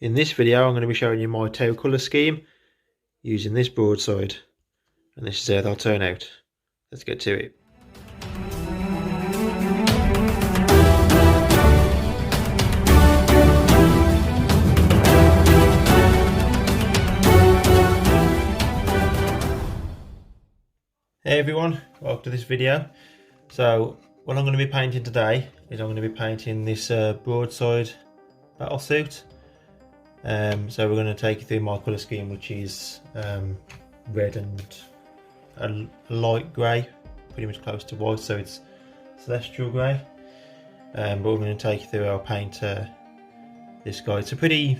In this video I'm going to be showing you my tail colour scheme using this broadside, and this is how they'll turn out. Let's get to it. Hey everyone, welcome to this video. So what I'm going to be painting today is I'm going to be painting this broadside battle suit. So we're going to take you through my colour scheme, which is red and a light grey, pretty much close to white, so it's celestial grey. But we're going to take you through how I paint this guy. It's a pretty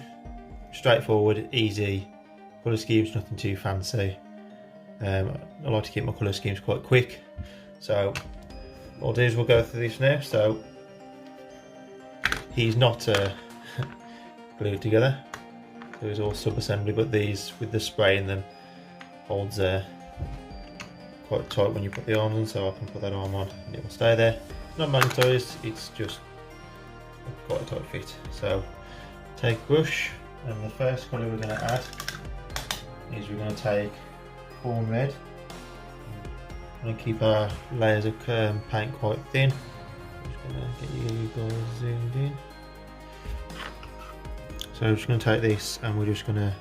straightforward, easy colour scheme, it's nothing too fancy. I like to keep my colour schemes quite quick, so what I'll do is we'll go through this now. So he's not glued together, so it's all sub-assembly, but these with the spray in them holds quite tight when you put the arms on, so I can put that arm on and it will stay there. Not magnetised, it's just quite a tight fit. So take a brush, and the first colour we're going to add is we're going to take corn red. I'm going to keep our layers of paint quite thin. I'm just going to get you guys zoomed in. So I'm just going to take this, and we're just going to,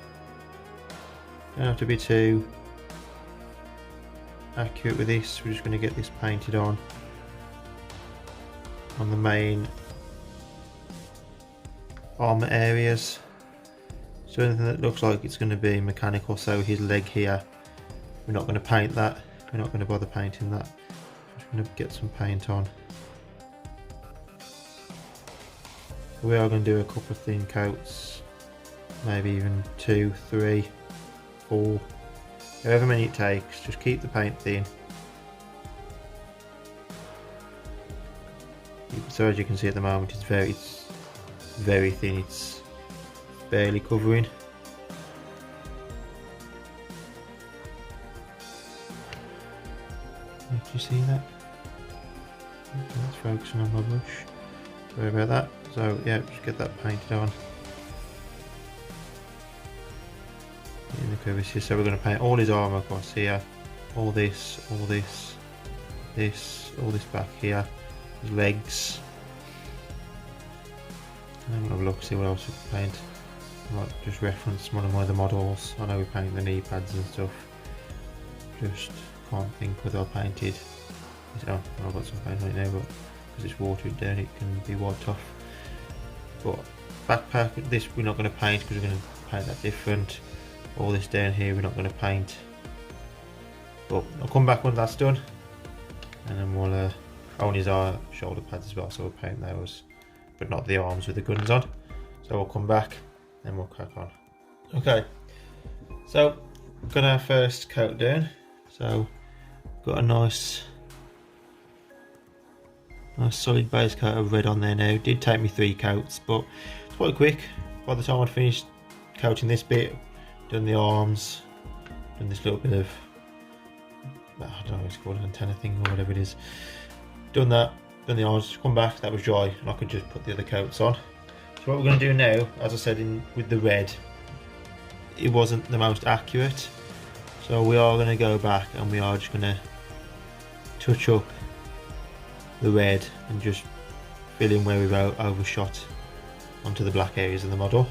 don't have to be too accurate with this, we're just going to get this painted on the main armour areas. So anything that looks like it's going to be mechanical, so his leg here, we're not going to paint that, we're not going to bother painting that. I'm just going to get some paint on. So we are going to do a couple of thin coats, maybe even 2, 3, 4, however many it takes. Just keep the paint thin. So as you can see at the moment, it's very thin, it's barely covering. Did you see that? Let's focus on my brush. Sorry about that. So yeah, just get that painted on in the crevices. So we're going to paint all his armour across here, all this, all this, all this back here, his legs. And then we'll have a look, see what else we can paint. I might just reference one of my other models. I know we painted the knee pads and stuff. Just can't think whether I painted. Oh, I've got some paint on it now, but because it's watered down, it can be wiped off. But backpack, this we're not going to paint because we're going to paint that different. All this down here we're not going to paint. But I'll come back when that's done, and then we'll on his shoulder pads as well, so we'll paint those, but not the arms with the guns on. So we'll come back and we'll crack on. Okay, so got our first coat down. So got a nice solid base coat of red on there now. It did take me 3 coats, but it's quite quick. By the time I'd finished coating this bit, done the arms, done this little bit of, I don't know what it's called, an antenna thing or whatever it is, done that, done the arms, come back, that was dry, and I could just put the other coats on. So what we're going to do now, as I said, with the red, it wasn't the most accurate, so we are going to go back and we are just going to touch up the red and just fill in where we've overshot onto the black areas of the model.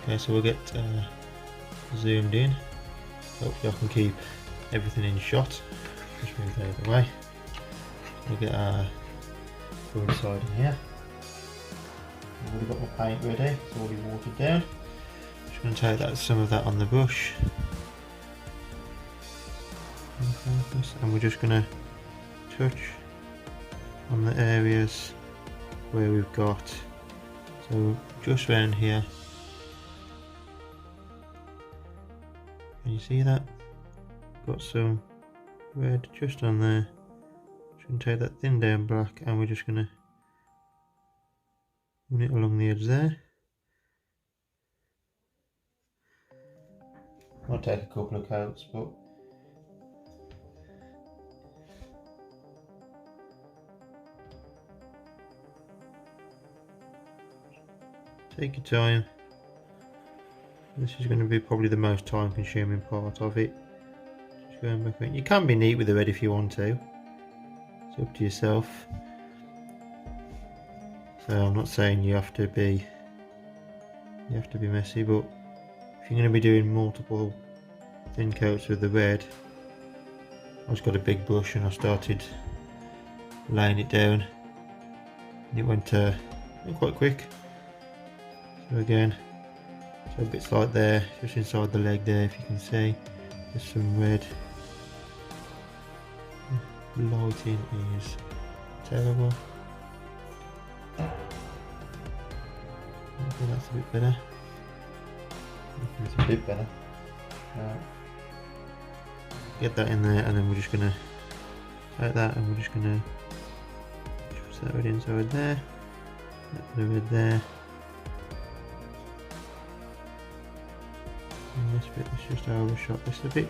Okay, so we'll get zoomed in. Hopefully I can keep everything in shot. Just move that out of the way. We'll get our broadside in here. I've already got my paint ready, it's already watered down. Just going to take some of that on the brush. And we're just going to touch on the areas where we've got, so just around here. Can you see that? Got some red just on there. Just going to take that thin down black, and we're just going to run it along the edge there. I'll take a couple of coats, but take your time. This is going to be probably the most time consuming part of it. Just going back in. You can be neat with the red if you want to. It's up to yourself. So I'm not saying you have to be messy, but if you're going to be doing multiple thin coats with the red, I just got a big brush and I started laying it down, and it went quite quick. So again, so bits like there, just inside the leg there, if you can see, there's some red. Lighting is terrible. Okay, that's a bit better. It's a bit better. Get that in there, and then we're just gonna take that, and we're just gonna push that red inside there. That bit of red there. And this bit, let's just overshot this a bit.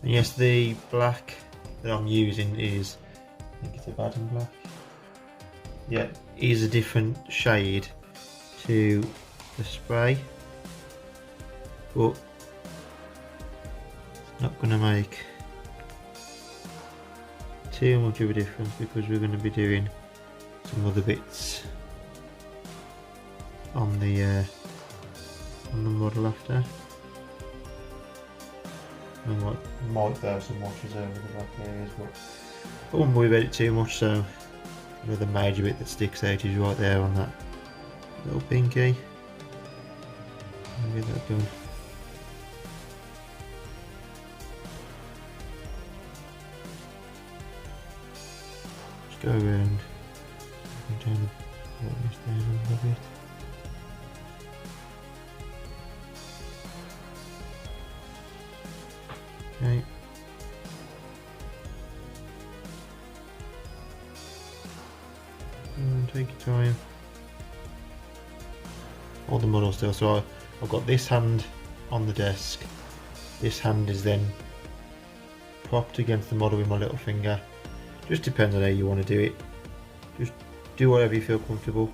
And yes, the black that I'm using is, I think it's a Baden black. Yeah, is a different shade to the spray, but it's not going to make too much of a difference because we're going to be doing some other bits on the model after. I might throw some washes over the black areas, but I wouldn't worry about it too much. So the major bit that sticks out is right there on that little pinky. I'll get that done. Just go around and turn the brightness down a little bit. Okay. And take your time. All the model still. So I've got this hand on the desk. This hand is then propped against the model with my little finger. Just depends on how you want to do it. Just do whatever you feel comfortable.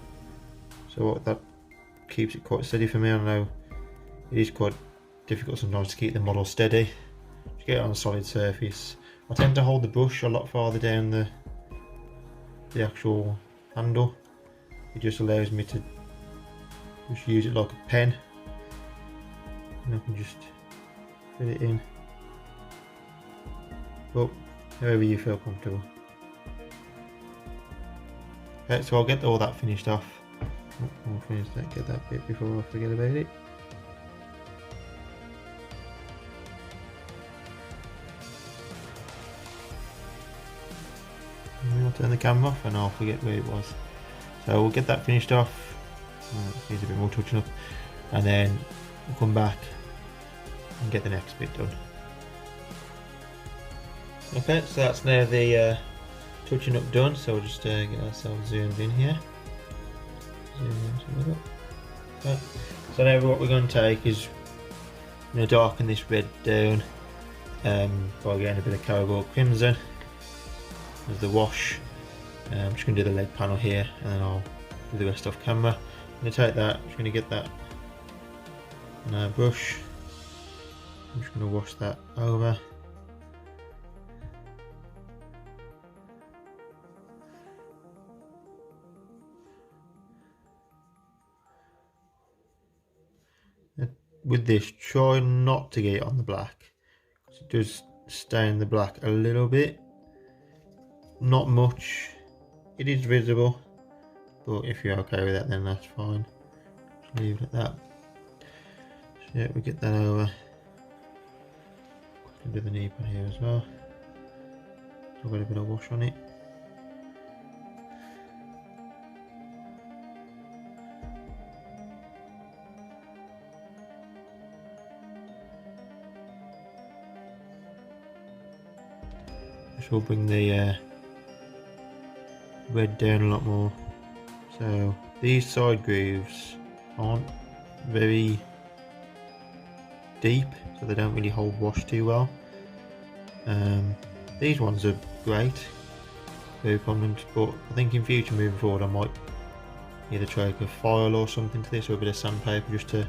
So that keeps it quite steady for me. I know it is quite difficult sometimes to keep the model steady. To get it on a solid surface. I tend to hold the brush a lot farther down the actual handle. It just allows me to just use it like a pen, and I can just fit it in. But however you feel comfortable. Okay, so I'll get all that finished off. I'll finish that, get that bit before I forget about it. I'll turn the camera off and I'll forget where it was. So we'll get that finished off. It needs a bit more touching up, and then we'll come back and get the next bit done. Okay, so that's now the touching up done. So we'll just get ourselves zoomed in here. Zoom in. Okay. So now what we're going to take is darken this red down by getting a bit of Carroburg Crimson as the wash. I'm just going to do the leg panel here, and then I'll do the rest off camera. I'm going to take that, I'm just going to get that on our brush. I'm just going to wash that over. With this, try not to get it on the black, because it does stain the black a little bit. Not much. It is visible, but if you're okay with that, then that's fine. Just leave it at that. So yeah, we get that over. Quickly do the knee pad here as well. So I've got a bit of wash on it. This will bring the red down a lot more. So these side grooves aren't very deep, so they don't really hold wash too well. These ones are great. very prominent, but I think in future moving forward I might either try like a file or something to this, or a bit of sandpaper just to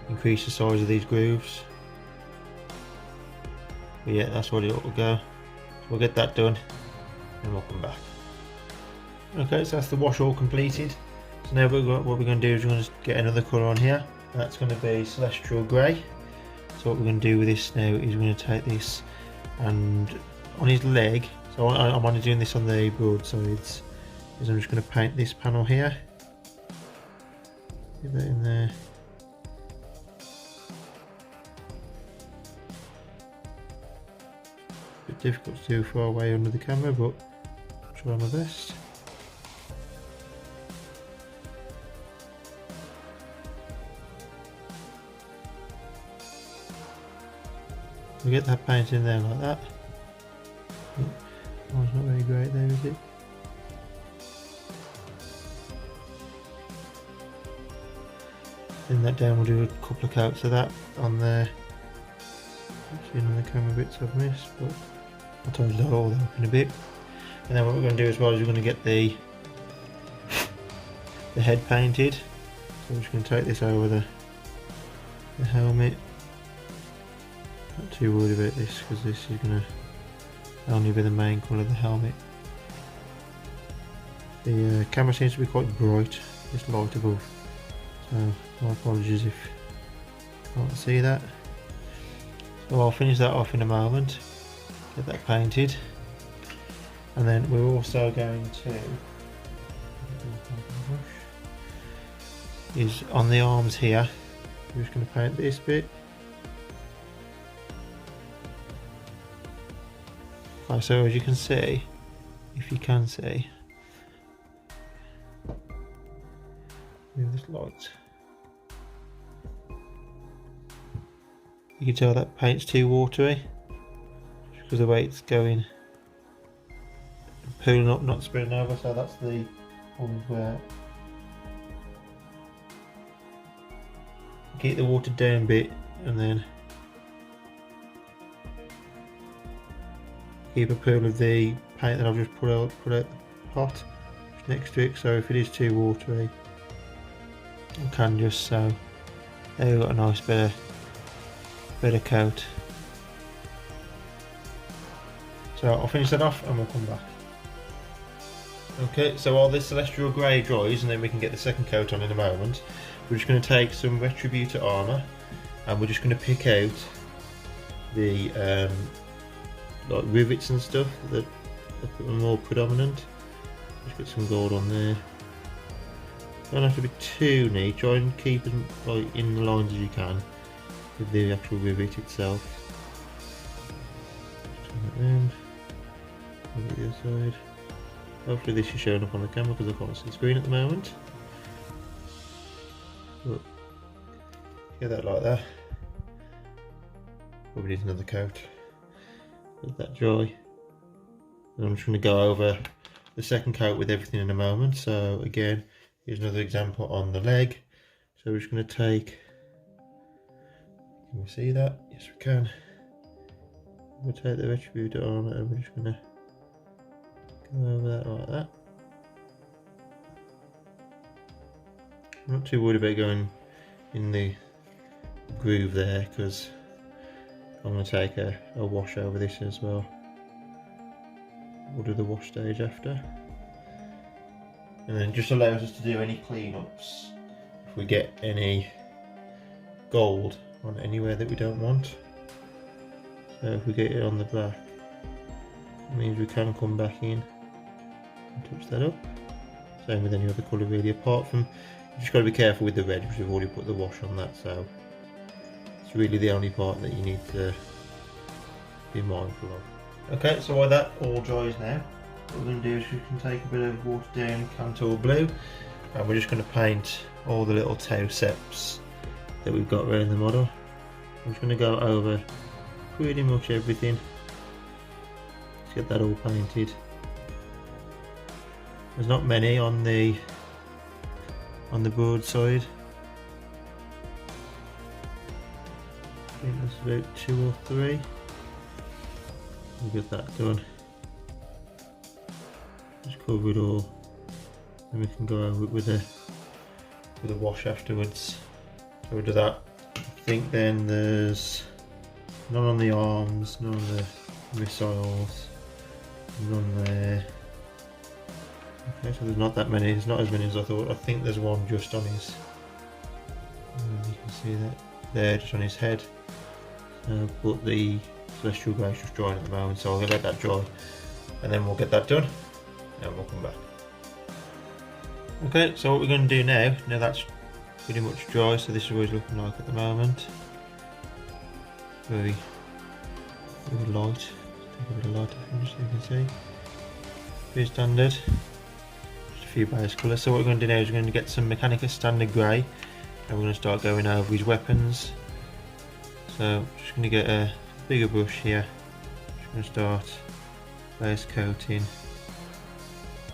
increase the size of these grooves. But yeah, that's what it ought to go. So we'll get that done and we'll come back. Okay, so that's the wash all completed. So now what we're going to do is we're going to get another colour on here. That's going to be Celestial Grey. So what we're going to do with this now is we're going to take this and on his leg, so I'm only doing this on the broadsides, is I'm just going to paint this panel here. Get that in there. Bit difficult to do far away under the camera, but I'll try my best. We get that paint in there like that. Oh, it's not very great there, is it? Then that down, we'll do a couple of coats of that on there. See none of the camera bits I've missed, but I'll tidy that all up in a bit. And then what we're going to do as well is we're going to get the head painted. So I'm just going to take this over the helmet. Not too worried about this because this is going to only be the main colour of the helmet. The camera seems to be quite bright, this light above, so my apologies if you can't see that. So I'll finish that off in a moment, get that painted, and then we're also going to, is on the arms here, we're just going to paint this bit. Okay, so as you can see, if you can see, move this light. You can tell that paint's too watery, just because of the way it's going, pooling up, not spilling over. So that's the ones where keep the watered down bit, and then keep a pool of the paint that I've just put out the pot next to it. So if it is too watery, I can just so there we've got a nice bit of coat. So I'll finish that off and we'll come back. Okay, so while this Celestial Grey dries and then we can get the second coat on in a moment, we're just going to take some Retributor armour and we're just going to pick out the like rivets and stuff that are more predominant. Just get some gold on there. Don't have to be too neat, try and keep as like in the lines as you can with the actual rivet itself. Turn that round, over the other side. Hopefully this is showing up on the camera because I can't see the screen at the moment. But get that like that. Probably need another coat. Let that dry. And I'm just going to go over the second coat with everything in a moment. So again, here's another example on the leg. So we're just going to take, can we see that? Yes we can. We'll take the Retributor armour and we're just going to go over that like that. I'm not too worried about going in the groove there because I'm going to take a wash over this as well. We'll do the wash stage after. And then it just allows us to do any cleanups if we get any gold on anywhere that we don't want. So if we get it on the back, it means we can come back in and touch that up. Same with any other colour really, apart from, you just got to be careful with the red because we've already put the wash on that, so it's really the only part that you need to be mindful of. Okay, so while that all dries now, what we're going to do is we can take a bit of watered down Contour Blue and we're just going to paint all the little toe seps that we've got around the model. I'm just going to go over pretty much everything. Let's get that all painted. There's not many on the broadside. I think there's about 2 or 3. We'll get that done. just cover it all, then we can go over it with a wash afterwards. So we'll do that. I think then there's none on the arms, none on the missiles, none there. Okay, so there's not that many, there's not as many as I thought. I think there's one just on his, you can see that there, just on his head. But the Celestial Grey is just drying at the moment, so I'll let that dry and then we'll get that done and we'll come back. Okay, so what we're going to do now that's pretty much dry, so this is what it's looking like at the moment. Very light. Take a bit of light finish so you can see. Pretty standard. Just a few base colours. So what we're going to do now is we're going to get some Mechanicus Standard Grey and we're going to start going over his weapons. So just going to get a bigger brush here. Just going to start base coating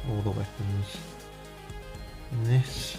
all the weapons in this.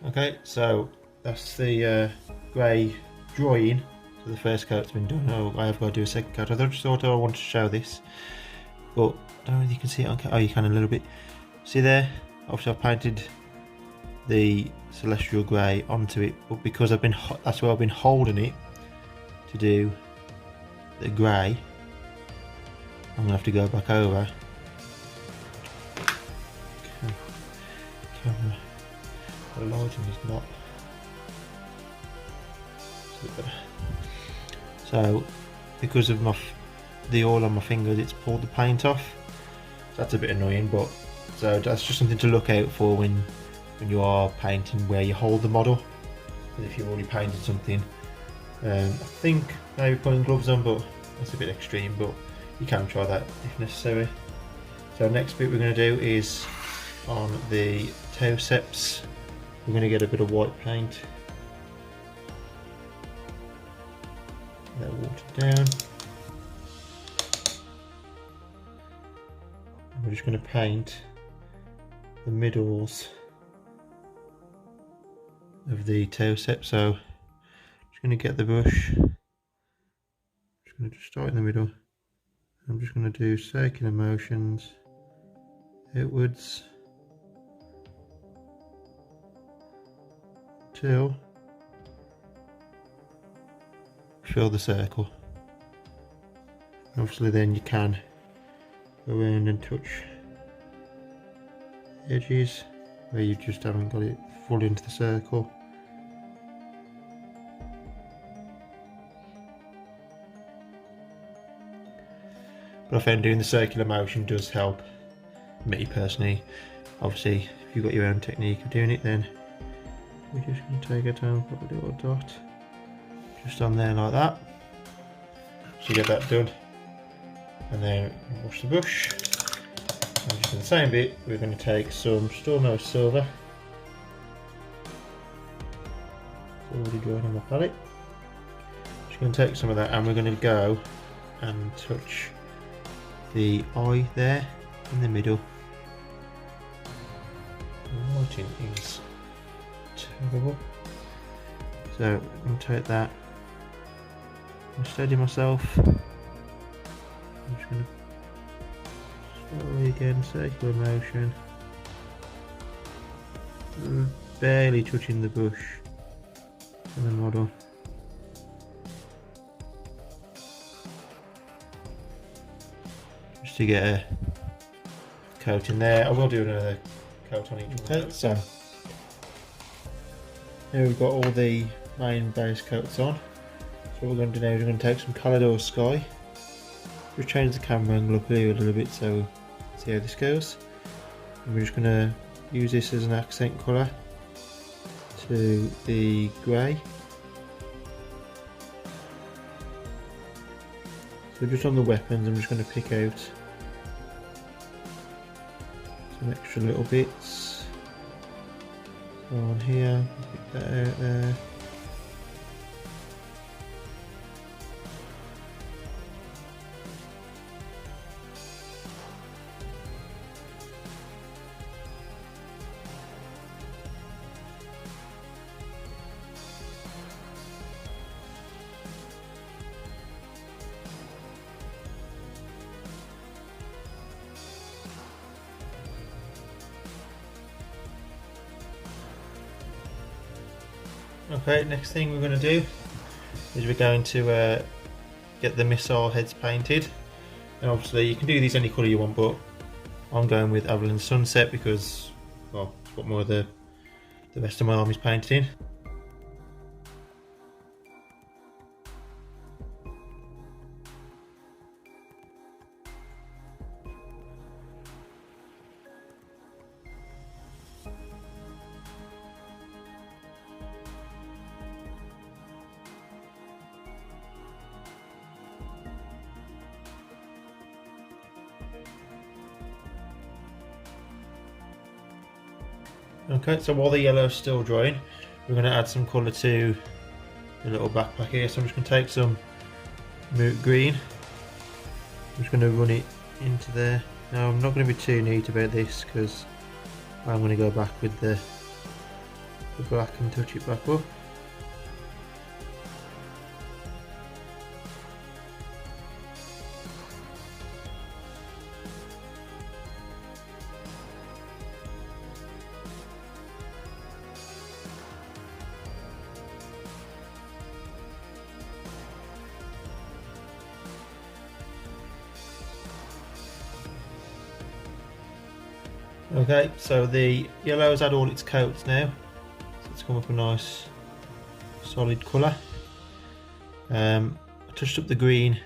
Okay, so that's the grey drying. So the first coat's been done. Oh, I have got to do a second coat. I just thought I wanted to show this, but I don't know if you can see it on camera. Oh, you can a little bit. See there? Obviously, I've painted the Celestial Grey onto it, but because that's where I've been holding it to do the grey. I'm gonna have to go back over. Camera. The lighting is not super. So because of the oil on my fingers, it's pulled the paint off. So that's a bit annoying, but so that's just something to look out for when you are painting where you hold the model. If you've already painted something, I think maybe putting gloves on, but that's a bit extreme, but you can try that if necessary. So next bit we're going to do is on the Tauceps. We're going to get a bit of white paint. Let it water down. And we're just going to paint the middles of the Tauceps. So just going to get the brush. Just going to start in the middle. I'm just going to do circular motions outwards till fill the circle. Obviously then you can go around and touch the edges where you just haven't got it full into the circle. But I found doing the circular motion does help me personally. Obviously if you've got your own technique of doing it, then we're just going to take our time, put a little dot just on there like that. So you get that done, and then wash the brush. And just in the same bit, we're going to take some Stormhouse Silver. It's already drawn on my palette. Just going to take some of that, and we're going to go and touch the eye there in the middle. The lighting is terrible. So I'm going to take that and steady myself. I'm just going to slowly again, circular motion, barely touching the brush and the model. Just to get a coat in there. I will do another coat on each one. Okay, so here we've got all the main base coats on. So what we're going to do now is we're going to take some Calidor Sky. Just change the camera angle up here a little bit so we'll see how this goes. And we're just going to use this as an accent colour to the grey. So just on the weapons, I'm just going to pick out some extra little bits. So on here, pick that out there. Okay, next thing we're going to do is we're going to get the missile heads painted. And obviously you can do these any colour you want, but I'm going with Avalon Sunset because, well, it's what more of the rest of my army's painted in. Okay, so while the yellow is still drying, we're going to add some colour to the little backpack here. So I'm just going to take some Moot Green. I'm just going to run it into there. Now I'm not going to be too neat about this because I'm going to go back with the black and touch it back up. Okay, so the yellow's had all its coats now, so it's come up a nice solid colour. I touched up the green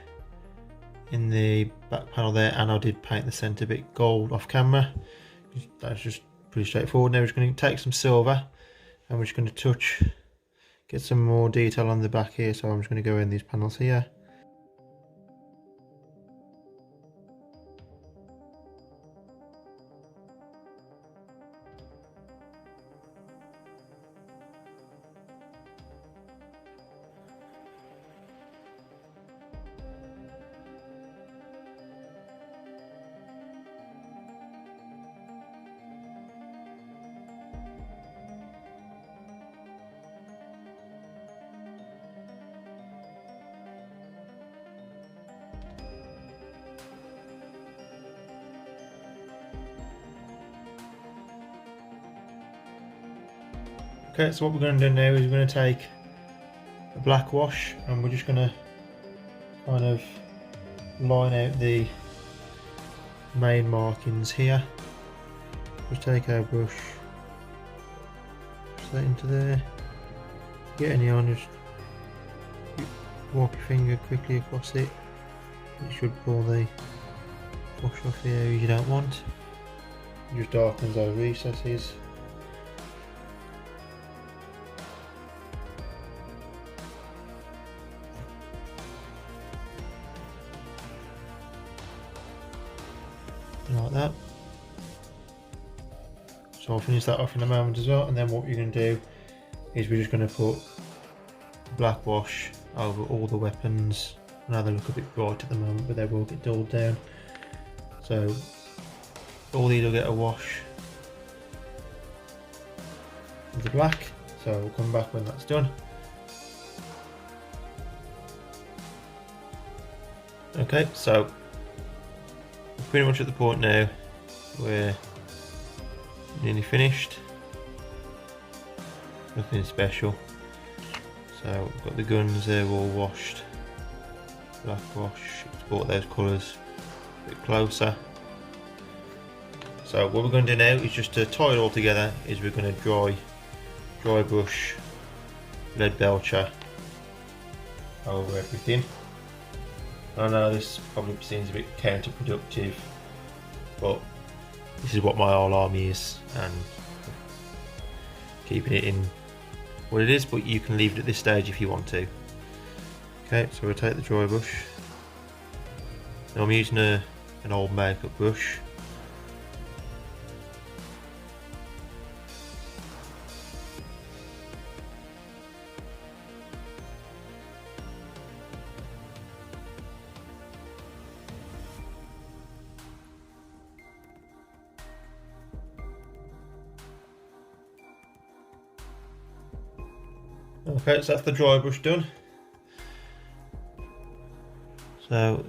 in the back panel there, and I did paint the centre bit gold off camera. That's just pretty straightforward. Now we're just going to take some silver and we're just going to get some more detail on the back here, so I'm just going to go in these panels here. Okay, so what we're going to do now is we're going to take a black wash and we're just going to kind of line out the main markings here. Just take our brush, push that into there, get any on, just walk your finger quickly across it. It should pull the wash off the areas you don't want. It just darkens those recesses. Like that. So I'll finish that off in a moment as well, and then what you're going to do is we're just going to put black wash over all the weapons. I know they look a bit bright at the moment, but they will get dulled down. So all these will get a wash of the black, so we'll come back when that's done. Okay, so we're pretty much at the point now where nearly finished. Nothing special. So we've got the guns there all washed. Black wash, it's brought those colours a bit closer. So what we're going to do now is just to tie it all together is we're going to dry brush Leadbelcher over everything. I know this probably seems a bit counterproductive, but this is what my whole army is, and keeping it in what it is, but you can leave it at this stage if you want to. Okay, so we'll take the dry brush, Now I'm using an old makeup brush. Okay, so that's the dry brush done. So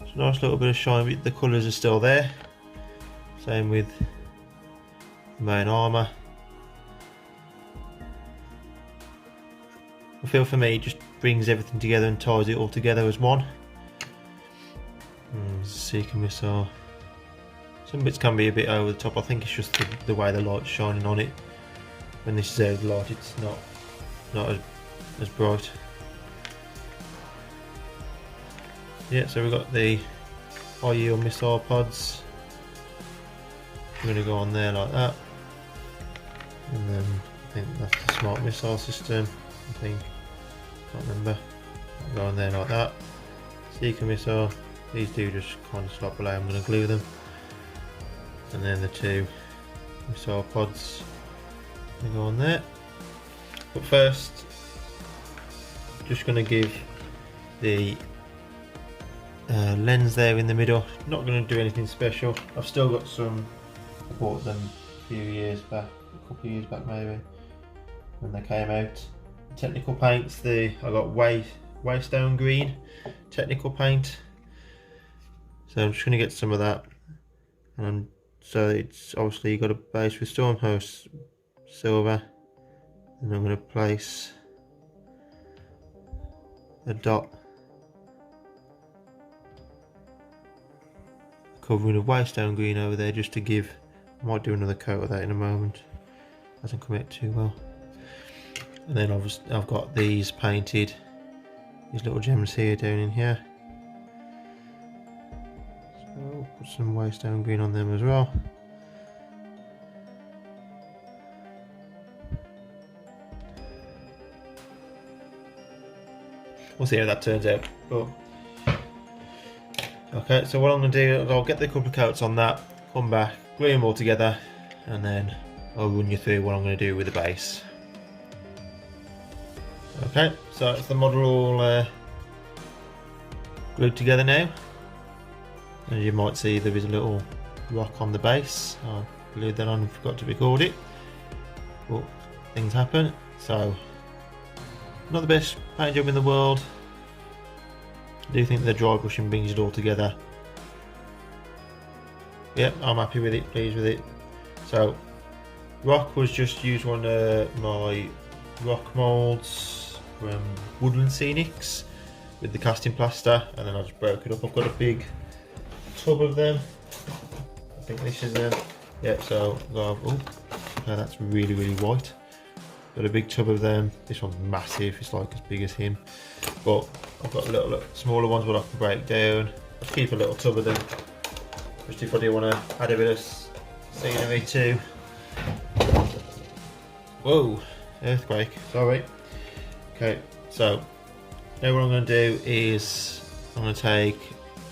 it's a nice little bit of shine, but the colours are still there. Same with the main armour. I feel for me it just brings everything together and ties it all together as one. Seeker missile. Some bits can be a bit over the top. I think it's just the way the light's shining on it. When this is out of light, it's not as bright. Yeah, so we've got the high yield missile pods. I'm going to go on there like that, and then I think that's the smart missile system. I think, can't remember. I'll go on there like that. Seeker missile. These do just kind of slot below. I'm going to glue them, and then the two missile pods. Go on there. But first, just going to give the lens there in the middle. Not going to do anything special. I've still got some. I bought them a few years back, a couple of years back maybe, when they came out. Technical paints. I got Waystone green technical paint. So I'm just going to get some of that, and so it's obviously got a base with Stormhost silver, and I'm going to place a dot covering of Waystone green over there, just to give. I might do another coat of that in a moment. Hasn't come out too well. And then I've got these painted, these little gems here down in here. So put some Waystone green on them as well. We'll see how that turns out. But okay, so what I'm going to do is I'll get the couple of coats on that, come back, glue them all together, and then I'll run you through what I'm going to do with the base. Okay, so it's the model all glued together now. As you might see, there is a little rock on the base. I glued that on and forgot to record it, but things happen. So, not the best paint job in the world. I do think the dry brushing brings it all together. Yep, I'm happy with it, pleased with it. So, rock was just used one of my rock moulds from Woodland Scenics with the casting plaster, and then I just broke it up. I've got a big tub of them. I think this is them. Yep, so oh, no, that's really, really white. Got a big tub of them. This one's massive, it's like as big as him. But I've got little smaller ones what I can break down. I'll keep a little tub of them, just if I do want to add a bit of scenery too. Whoa, earthquake, sorry. Okay, so now what I'm going to do is I'm going to take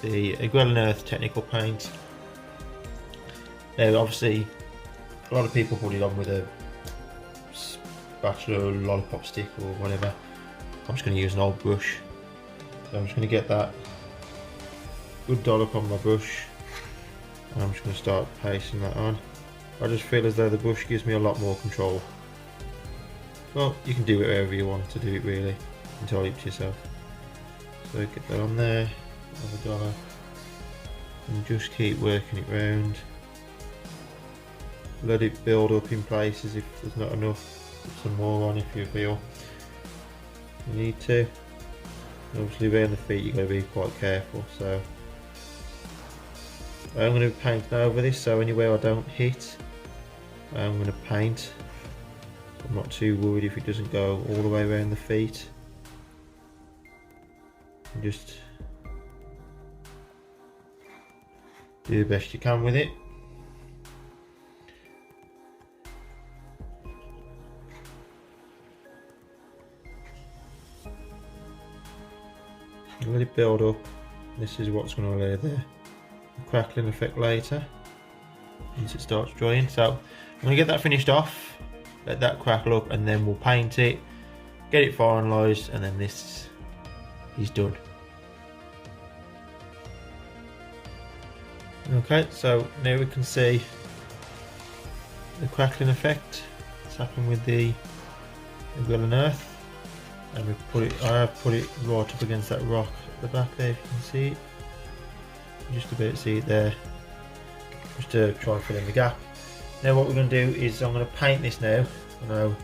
the Agrellan Earth technical paint. Now obviously a lot of people put it on with a spatula or lollipop stick or whatever. I'm just going to use an old brush. So I'm just going to get that good dollop on my brush, and I'm just going to start pasting that on. I just feel as though the brush gives me a lot more control. Well, you can do it wherever you want to do it really, entirely up to yourself. So get that on there, another dollar, and just keep working it round. Let it build up in places if there's not enough. Put some more on if you feel you need to. And obviously around the feet you've got to be quite careful. So I'm going to be painting over this, so anywhere I don't hit I'm going to paint. I'm not too worried if it doesn't go all the way around the feet. And just do the best you can with it. let it build up. This is what's going to allow the crackling effect later once it starts drying. So I'm going to get that finished off, let that crackle up, and then we'll paint it, get it finalised, and then this is done. Okay, so now we can see the crackling effect. It's happened with the Will and Earth, and I have put it right up against that rock at the back there, if you can see it. Just about see it there, just to try and fill in the gap. Now what we're going to do is I'm going to paint this now. I know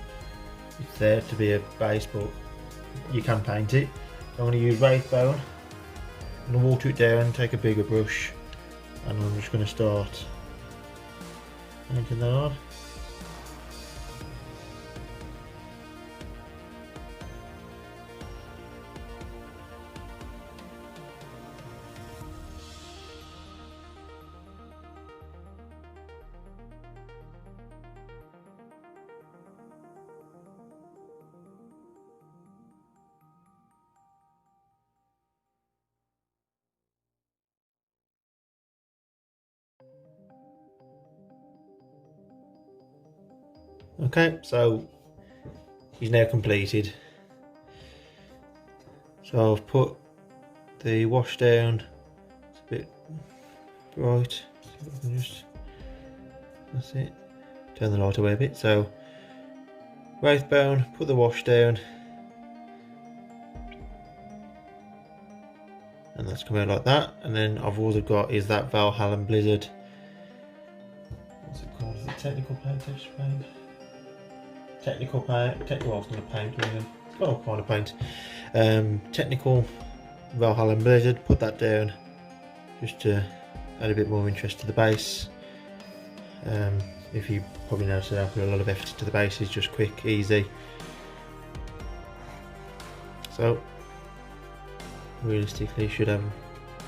it's there to be a base, but you can paint it. So I'm going to use Wraithbone. I'm going to water it down, take a bigger brush, and I'm just going to start painting that on. Okay, so he's now completed. So I've put the wash down. It's a bit bright. So I can just, that's it. Turn the light away a bit. So Wraithbone, put the wash down, and that's come out like that. And then I've also got is that Valhalla Blizzard. What's it called? Is it technical paint, texture paint? Technical paint, well, it's not a paint really. It's got all kind of paint. Technical Valhalla Blizzard, put that down just to add a bit more interest to the base. If you probably noticed, I put a lot of effort into the base. It's just quick, easy. So realistically, you should have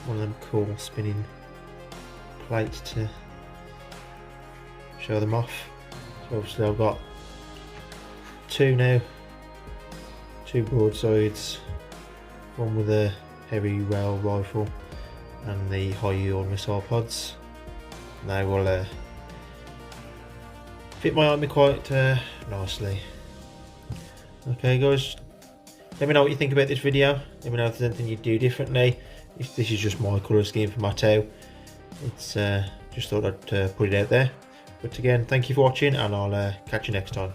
one of them cool spinning plates to show them off. So obviously I've got two now, two broadsides, one with a heavy rail rifle and the high yield missile pods. They will fit my army quite nicely. Okay guys, let me know what you think about this video. Let me know if there's anything you'd do differently. If this is just my colour scheme for my Tau, it's just thought I'd put it out there. But again, thank you for watching, and I'll catch you next time.